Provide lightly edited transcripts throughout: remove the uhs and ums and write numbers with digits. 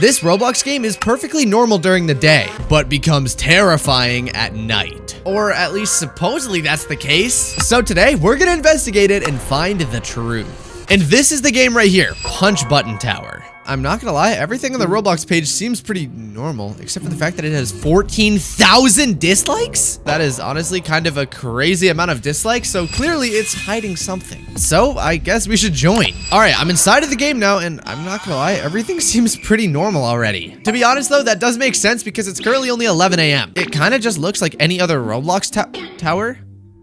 This Roblox game is perfectly normal during the day, but becomes terrifying at night. Or at least supposedly that's the case. So today, we're gonna investigate it and find the truth. And this is the game right here, Punch Button Tower. I'm not gonna lie, everything on the Roblox page seems pretty normal, except for the fact that it has 14,000 dislikes. That is honestly kind of a crazy amount of dislikes, so clearly it's hiding something. So I guess we should join. All right, I'm inside of the game now, and I'm not gonna lie, everything seems pretty normal already. To be honest though, that does make sense because it's currently only 11 a.m. It kind of just looks like any other Roblox tower.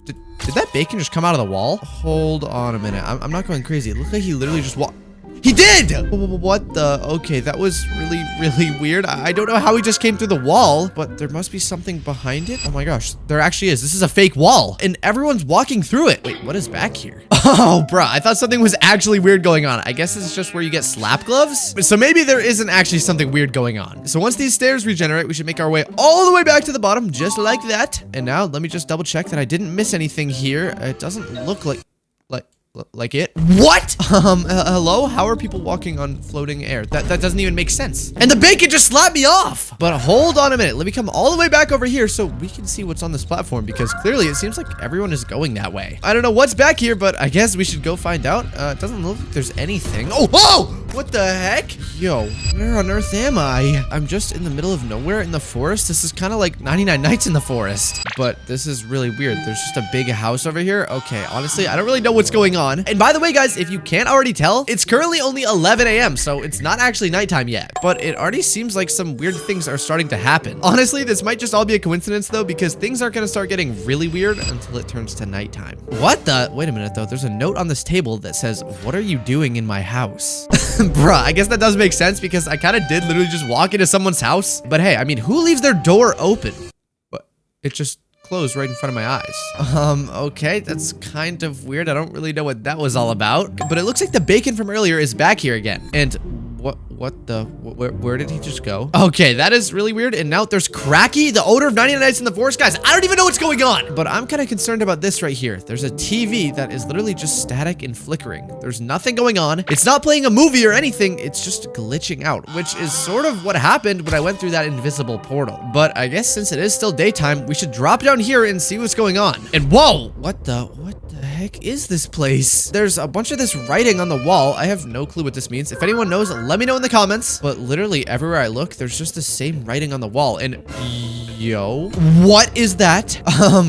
Did that bacon just come out of the wall? Hold on a minute. I'm not going crazy. It looked like he literally just walked. He did! What the? Okay, that was really weird. I don't know how he just came through the wall, but there must be something behind it. Oh my gosh, there actually is. This is a fake wall, and everyone's walking through it. Wait, what is back here? Oh, bruh, I thought something was actually weird going on. I guess this is just where you get slap gloves. So maybe there isn't actually something weird going on. So once these stairs regenerate, we should make our way all the way back to the bottom, just like that. And now let me just double check that I didn't miss anything here. It doesn't look like it. What? Hello? How are people walking on floating air? That doesn't even make sense. And the bacon just slapped me off. But hold on a minute. Let me come all the way back over here so we can see what's on this platform, because clearly it seems like everyone is going that way. I don't know what's back here, but I guess we should go find out. It doesn't look like there's anything. Oh, whoa! What the heck? Yo, where on earth am I? I'm just in the middle of nowhere in the forest. This is kind of like 99 Nights in the Forest, but this is really weird. There's just a big house over here. Okay, honestly, I don't really know what's going on. And by the way, guys, if you can't already tell, it's currently only 11 a.m., so it's not actually nighttime yet, but it already seems like some weird things are starting to happen. Honestly, this might just all be a coincidence though, because things are gonna start getting really weird until it turns to nighttime. What the? Wait a minute though. There's a note on this table that says, "What are you doing in my house?" Bruh, I guess that does make sense because I kind of did literally just walk into someone's house. But hey, I mean, who leaves their door open? What? It just closed right in front of my eyes. Okay, that's kind of weird. I don't really know what that was all about. But it looks like the bacon from earlier is back here again. And where did he just go? Okay, that is really weird. And now there's Cracky, the owner of 99 Nights in the Forest. Guys, I don't even know what's going on. But I'm kind of concerned about this right here. There's a TV that is literally just static and flickering. There's nothing going on. It's not playing a movie or anything. It's just glitching out, which is sort of what happened when I went through that invisible portal. But I guess since it is still daytime, we should drop down here and see what's going on. And whoa, what the heck is this place? There's a bunch of this writing on the wall. I have no clue what this means. If anyone knows, let me know in the comments. But literally everywhere I look, there's just the same writing on the wall. And yo, what is that?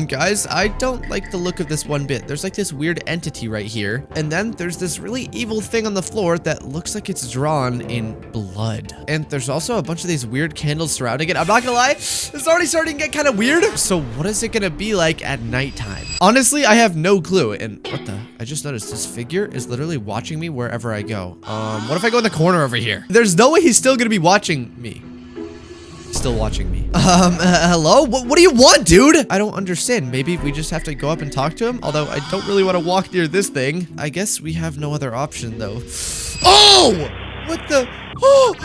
Guys, I don't like the look of this one bit. There's like this weird entity right here. And then there's this really evil thing on the floor that looks like it's drawn in blood. And there's also a bunch of these weird candles surrounding it. I'm not gonna lie, it's already starting to get kind of weird. So what is it gonna be like at nighttime? Honestly, I have no clue. And what the? I just noticed this figure is literally watching me wherever I go. What if I go in the corner over here? There's no way he's still gonna be watching me. Still watching me. Hello? What do you want, dude? I don't understand. Maybe we just have to go up and talk to him? Although I don't really want to walk near this thing. I guess we have no other option, though. Oh! What the? Oh,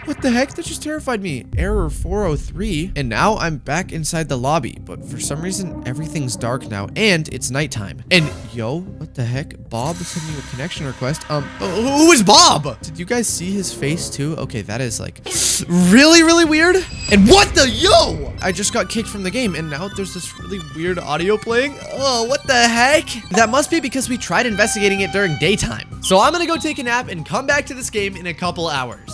what the heck? That just terrified me. Error 403. And now I'm back inside the lobby. But for some reason, everything's dark now. And it's nighttime. And yo, what the heck? Bob sent me a connection request. Who is Bob? Did you guys see his face too? Okay, that is like really weird. And what the? Yo! I just got kicked from the game. And now there's this really weird audio playing. Oh, what the heck? That must be because we tried investigating it during daytime. So I'm gonna go take a nap and come back to this game in a couple hours.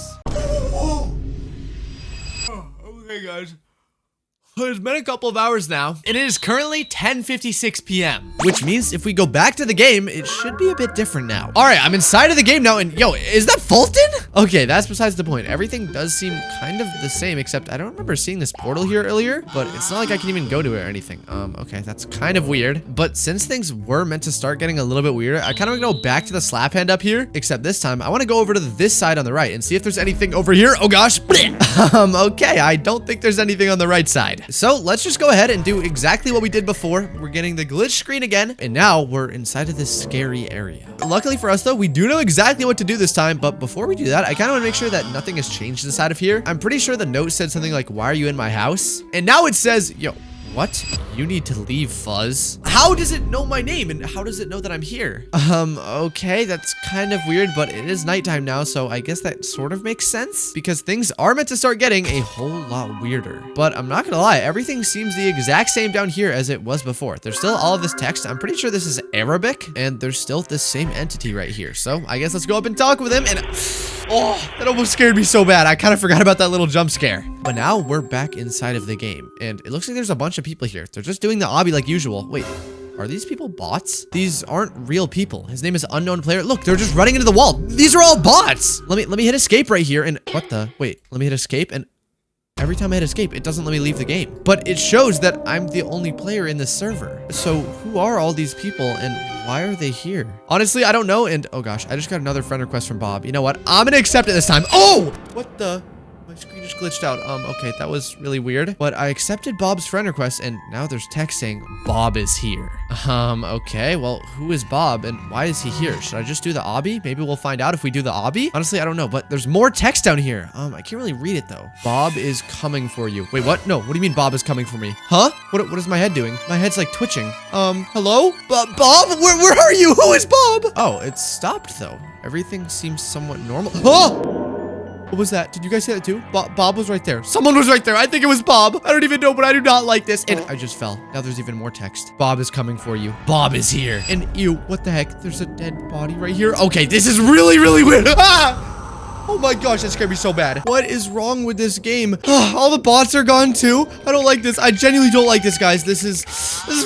Okay, guys. It's been a couple of hours now, and it is currently 10:56 p.m., which means if we go back to the game, it should be a bit different now. All right, I'm inside of the game now, and yo, is that Fulton? Okay, that's besides the point. Everything does seem kind of the same, except I don't remember seeing this portal here earlier, but it's not like I can even go to it or anything. Okay, that's kind of weird. But since things were meant to start getting a little bit weirder, I kind of want to go back to the slap hand up here, except this time, I want to go over to this side on the right and see if there's anything over here. Oh gosh. Okay, I don't think there's anything on the right side. So let's just go ahead and do exactly what we did before. We're getting the glitch screen again, and now we're inside of this scary area. Luckily for us though, we do know exactly what to do this time, but before we do that, I kind of want to make sure that nothing has changed inside of here. I'm pretty sure the note said something like, "Why are you in my house?" And now it says, yo, What? You need to leave, Fuzz. How does it know my name, and how does it know that I'm here? Okay, that's kind of weird, but it is nighttime now, so I guess that sort of makes sense, because things are meant to start getting a whole lot weirder. But I'm not gonna lie, everything seems the exact same down here as it was before. There's still all of this text. I'm pretty sure this is Arabic, and there's still this same entity right here. So I guess let's go up and talk with him, and oh, that almost scared me so bad. I kind of forgot about that little jump scare. But now we're back inside of the game, and it looks like there's a bunch of people here. They're just doing the obby like usual. Wait, are these people bots? These aren't real people. His name is Unknown Player. Look, they're just running into the wall. These are all bots. Let me hit escape right here, and what the? Wait, let me hit escape, and every time I hit escape, it doesn't let me leave the game. But it shows that I'm the only player in this server. So who are all these people, and why are they here? Honestly, I don't know, and oh gosh, I just got another friend request from Bob. You know what? I'm gonna accept it this time. Oh! What the? My screen just glitched out. Okay, that was really weird. But I accepted Bob's friend request, and now there's text saying Bob is here. Okay, well, who is Bob, and why is he here? Should I just do the obby? Maybe we'll find out if we do the obby. Honestly, I don't know, but there's more text down here. I can't really read it, though. Bob is coming for you. Wait, what? No, what do you mean Bob is coming for me? Huh? What is my head doing? My head's, like, twitching. Hello? Bob? Where are you? Who is Bob? Oh, it stopped, though. Everything seems somewhat normal. Oh! What was that? Did you guys see that too? Bob was right there. Someone was right there. I think it was Bob. I don't even know, but I do not like this. And I just fell. Now there's even more text. Bob is coming for you. Bob is here. And ew, what the heck? There's a dead body right here. Okay, this is really, really weird. Ah! Oh my gosh, that scared me so bad. What is wrong with this game? All the bots are gone too. I don't like this. I genuinely don't like this, guys. This is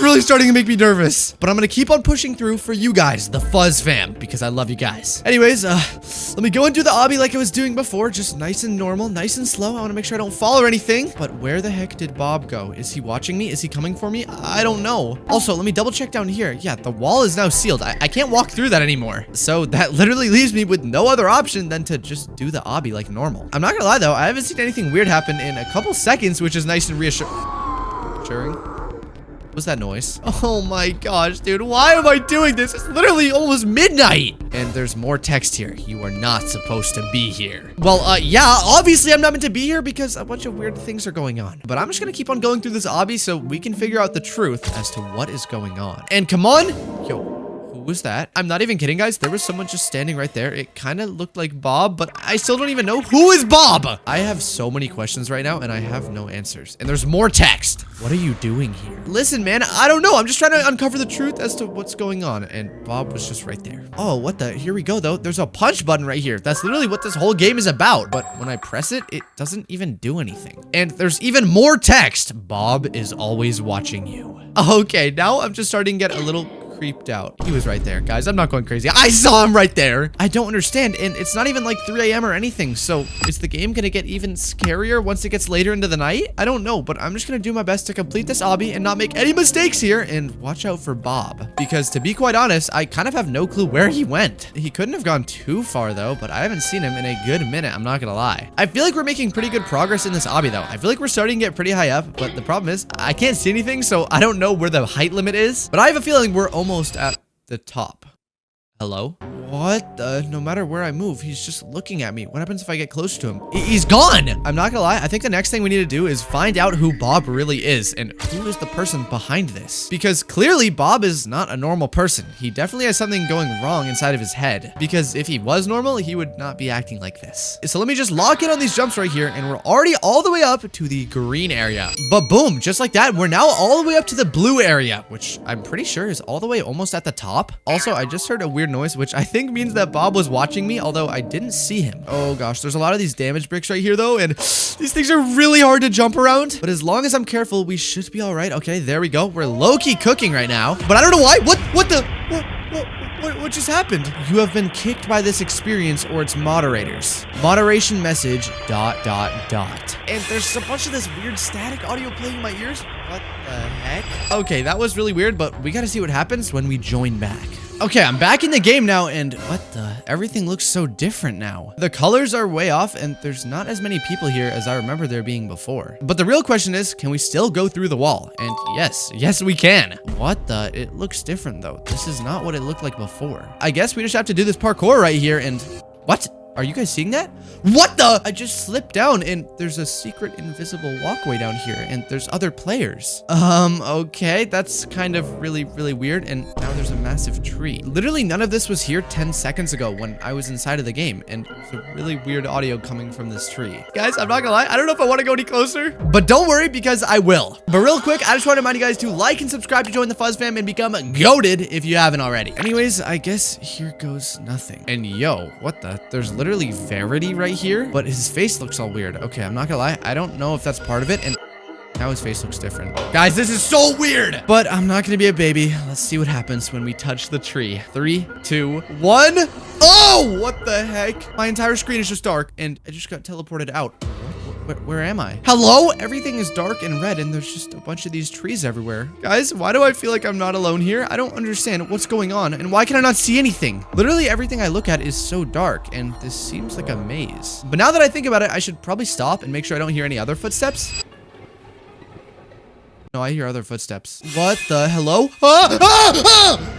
really starting to make me nervous. But I'm gonna keep on pushing through for you guys, the Fuzz fam, because I love you guys. Anyways, let me go and do the obby like I was doing before. Just nice and normal, nice and slow. I want to make sure I don't fall or anything. But where the heck did Bob go? Is he watching me? Is he coming for me? I don't know. Also, let me double check down here. Yeah, the wall is now sealed. I can't walk through that anymore. So that literally leaves me with no other option than to just do the obby like normal. I'm not gonna lie though, I haven't seen anything weird happen in a couple seconds, which is nice and reassuring. What was that noise? Oh my gosh, dude, why am I doing this? It's literally almost midnight. And there's more text here. You are not supposed to be here. Well, yeah, obviously I'm not meant to be here because a bunch of weird things are going on. But I'm just gonna keep on going through this obby so we can figure out the truth as to what is going on. And come on, yo. Who was that? I'm not even kidding, guys. There was someone just standing right there. It kind of looked like Bob, but I still don't even know who is Bob. I have so many questions right now, and I have no answers. And there's more text. What are you doing here? Listen, man, I don't know. I'm just trying to uncover the truth as to what's going on. And Bob was just right there. Oh, what the? Here we go, though. There's a punch button right here. That's literally what this whole game is about. But when I press it, it doesn't even do anything. And there's even more text. Bob is always watching you. Okay, now I'm just starting to get a little creeped out. He was right there, guys. I'm not going crazy. I saw him right there. I don't understand, and it's not even like 3 a.m. or anything, so is the game gonna get even scarier once it gets later into the night? I don't know, but I'm just gonna do my best to complete this obby and not make any mistakes here, and watch out for Bob. Because to be quite honest, I kind of have no clue where he went. He couldn't have gone too far though, but I haven't seen him in a good minute, I'm not gonna lie. I feel like we're making pretty good progress in this obby though. I feel like we're starting to get pretty high up, but the problem is I can't see anything, so I don't know where the height limit is, but I have a feeling we're almost at the top. Hello? What the? No matter where I move, he's just looking at me. What happens if I get close to him? He's gone! I'm not gonna lie, I think the next thing we need to do is find out who Bob really is and who is the person behind this. Because clearly Bob is not a normal person. He definitely has something going wrong inside of his head. Because if he was normal, he would not be acting like this. So let me just lock in on these jumps right here, and we're already all the way up to the green area. But boom, just like that, we're now all the way up to the blue area, which I'm pretty sure is all the way almost at the top. Also, I just heard a weird noise, which I think means that Bob was watching me, although I didn't see him. Oh gosh, there's a lot of these damage bricks right here though, and these things are really hard to jump around. But as long as I'm careful, we should be all right. Okay, there we go. We're low-key cooking right now, but I don't know why. What just happened? You have been kicked by this experience or its moderators. Moderation message ... And there's a bunch of this weird static audio playing in my ears. What the heck? Okay, that was really weird, but we gotta see what happens when we join back. Okay, I'm back in the game now, and what the? Everything looks so different now. The colors are way off, and there's not as many people here as I remember there being before. But the real question is, can we still go through the wall? And yes, we can. What the? It looks different, though. This is not what it looked like before. I guess we just have to do this parkour right here, and what? Are you guys seeing that? What the? I just slipped down and there's a secret invisible walkway down here and there's other players. Okay, that's kind of really weird. And now there's a massive tree. Literally none of this was here 10 seconds ago when I was inside of the game, and there's a really weird audio coming from this tree. Guys, I'm not gonna lie, I don't know if I want to go any closer, but don't worry because I will. But real quick, I just want to remind you guys to like and subscribe to join the Fuzz fam and become goated if you haven't already. Anyways, I guess here goes nothing. And yo, what the? There's literally Verity right here, but his face looks all weird. Okay, I'm not gonna lie, I don't know if that's part of it, and now his face looks different. Guys, this is so weird. But I'm not gonna be a baby. Let's see what happens when we touch the tree. 3, 2, 1. Oh, what the heck? My entire screen is just dark, and I just got teleported out. Where am I? Hello? Everything is dark and red, and there's just a bunch of these trees everywhere. Guys, why do I feel like I'm not alone here? I don't understand what's going on, and why can I not see anything? Literally everything I look at is so dark, and this seems like a maze. But now that I think about it, I should probably stop and make sure I don't hear any other footsteps. No, I hear other footsteps. What the hello?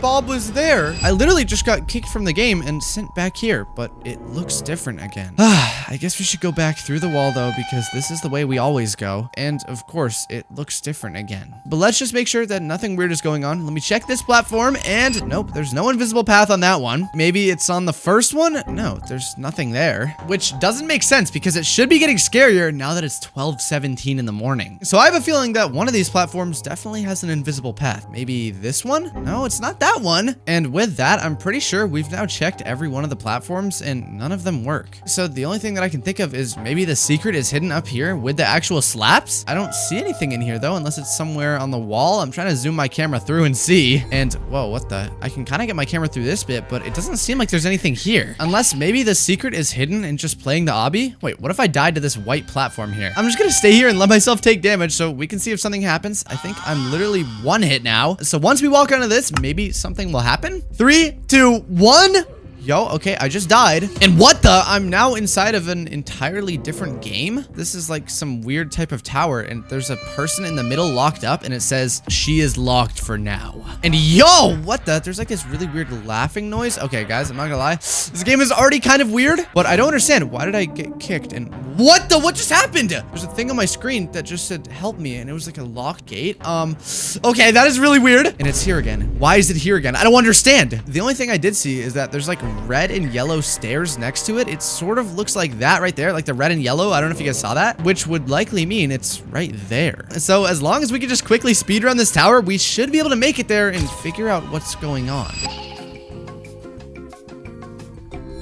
Bob was there. I literally just got kicked from the game and sent back here, but it looks different again. I guess we should go back through the wall though, because this is the way we always go. And of course, it looks different again. But let's just make sure that nothing weird is going on. Let me check this platform, and nope, there's no invisible path on that one. Maybe it's on the first one? No, there's nothing there, which doesn't make sense because it should be getting scarier now that it's 12:17 in the morning. So I have a feeling that one of these platforms definitely has an invisible path. Maybe this one? No, it's not that one. And with that, I'm pretty sure we've now checked every one of the platforms and none of them work. So the only thing that I can think of is maybe the secret is hidden up here with the actual slaps. I don't see anything in here though, unless it's somewhere on the wall. I'm trying to zoom my camera through and see. And whoa, what the? I can kind of get my camera through this bit, but it doesn't seem like there's anything here. Unless maybe the secret is hidden and just playing the obby. Wait, what if I died to this white platform here? I'm just gonna stay here and let myself take damage so we can see if something happens. I think I'm literally one hit now. So once we walk onto this, maybe something will happen. 3, 2, 1. Yo, okay, I just died. And what the? I'm now inside of an entirely different game. This is like some weird type of tower, and there's a person in the middle locked up, and it says, she is locked for now. And yo, what the? There's like this really weird laughing noise. Okay, guys, I'm not gonna lie. This game is already kind of weird, but I don't understand. Why did I get kicked? And what the? What just happened? There's a thing on my screen that just said, help me, and it was like a locked gate. Okay, that is really weird. And it's here again. Why is it here again? I don't understand. The only thing I did see is that there's like red and yellow stairs next to it. It sort of looks like that right there, like the red and yellow. I don't know if you guys saw that, which would likely mean it's right there. So as long as we can just quickly speed around this tower, we should be able to make it there and figure out what's going on.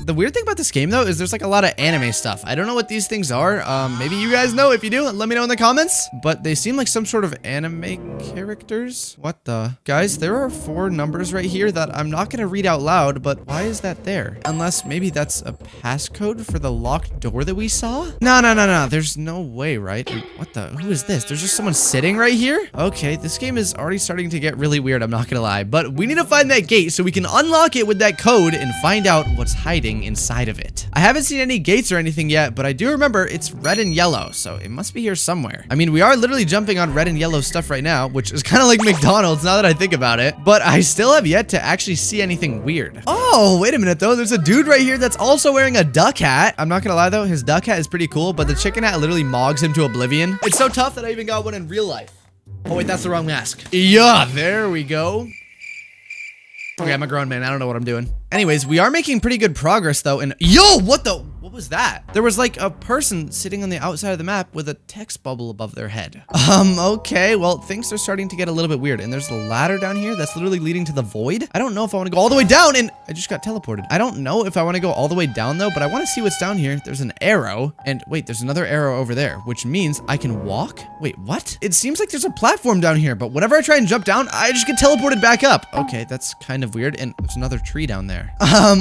The weird thing about this game, though, is there's like a lot of anime stuff. I don't know what these things are. Maybe you guys know. If you do, let me know in the comments. But they seem like some sort of anime characters. What the? Guys, there are 4 numbers right here that I'm not going to read out loud, but why is that there? Unless maybe that's a passcode for the locked door that we saw? No. There's no way, right? What the? Who is this? There's just someone sitting right here? Okay, this game is already starting to get really weird, I'm not going to lie. But we need to find that gate so we can unlock it with that code and find out what's hiding inside of it. I haven't seen any gates or anything yet, but I do remember it's red and yellow, so it must be here somewhere. I mean, we are literally jumping on red and yellow stuff right now, which is kind of like McDonald's now that I think about it, but I still have yet to actually see anything weird. Oh, wait a minute though. There's a dude right here that's also wearing a duck hat. I'm not gonna lie though, his duck hat is pretty cool, but the chicken hat literally mogs him to oblivion. It's so tough that I even got one in real life. Oh wait, that's the wrong mask. Yeah, there we go. Okay, I'm a grown man. I don't know what I'm doing. Anyways, we are making pretty good progress though, and yo, what the? What was that? There was like a person sitting on the outside of the map with a text bubble above their head. Okay, well, things are starting to get a little bit weird, and there's the ladder down here that's literally leading to the void. I don't know if I want to go all the way down, and I just got teleported. I don't know if I want to go all the way down though, but I want to see what's down here. There's an arrow, and wait, there's another arrow over there, which means I can walk. Wait, what? It seems like there's a platform down here, but whenever I try and jump down, I just get teleported back up. Okay, that's kind of weird, and there's another tree down there.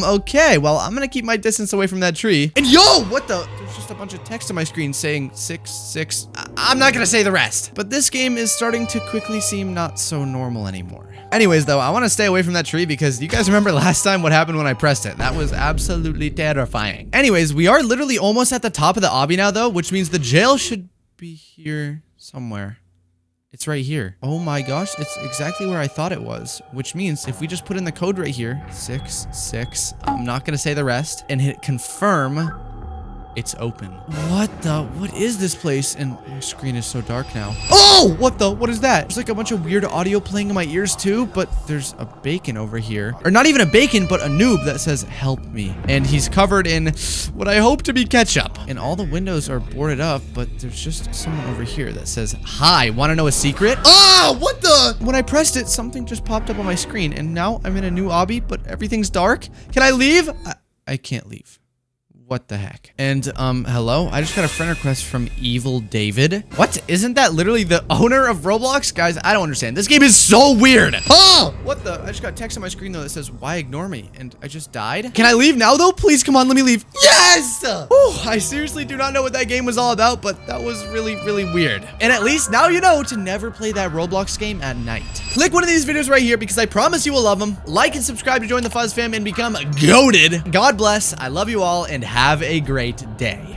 Okay, well, I'm gonna keep my distance away from that tree. And yo, what the? There's just a bunch of text on my screen saying 666. I'm not gonna say the rest, but this game is starting to quickly seem not so normal anymore. Anyways, though, I want to stay away from that tree because you guys remember last time what happened when I pressed it. That was absolutely terrifying. Anyways, we are literally almost at the top of the obby now, though, which means the jail should be here somewhere. It's right here. Oh my gosh, it's exactly where I thought it was, which means if we just put in the code right here, 66, I'm not gonna say the rest, and hit confirm, it's open. What is this place? And my screen is so dark now. Oh, what is that? There's like a bunch of weird audio playing in my ears too, but there's a bacon over here. Or not even a bacon, but a noob that says, help me. And he's covered in what I hope to be ketchup. And all the windows are boarded up, but there's just someone over here that says, hi, wanna know a secret? Oh, what the? When I pressed it, something just popped up on my screen, and now I'm in a new obby, but everything's dark. Can I leave? I can't leave. What the heck? And, hello? I just got a friend request from Evil David. What? Isn't that literally the owner of Roblox? Guys, I don't understand. This game is so weird. Oh! What the? I just got text on my screen, though, that says, why ignore me? And I just died? Can I leave now, though? Please, come on, let me leave. Yes! Whew, I seriously do not know what that game was all about, but that was really, really weird. And at least now you know to never play that Roblox game at night. Click one of these videos right here because I promise you will love them. Like and subscribe to join the Fuzz fam and become goated. God bless. I love you all and have a great day.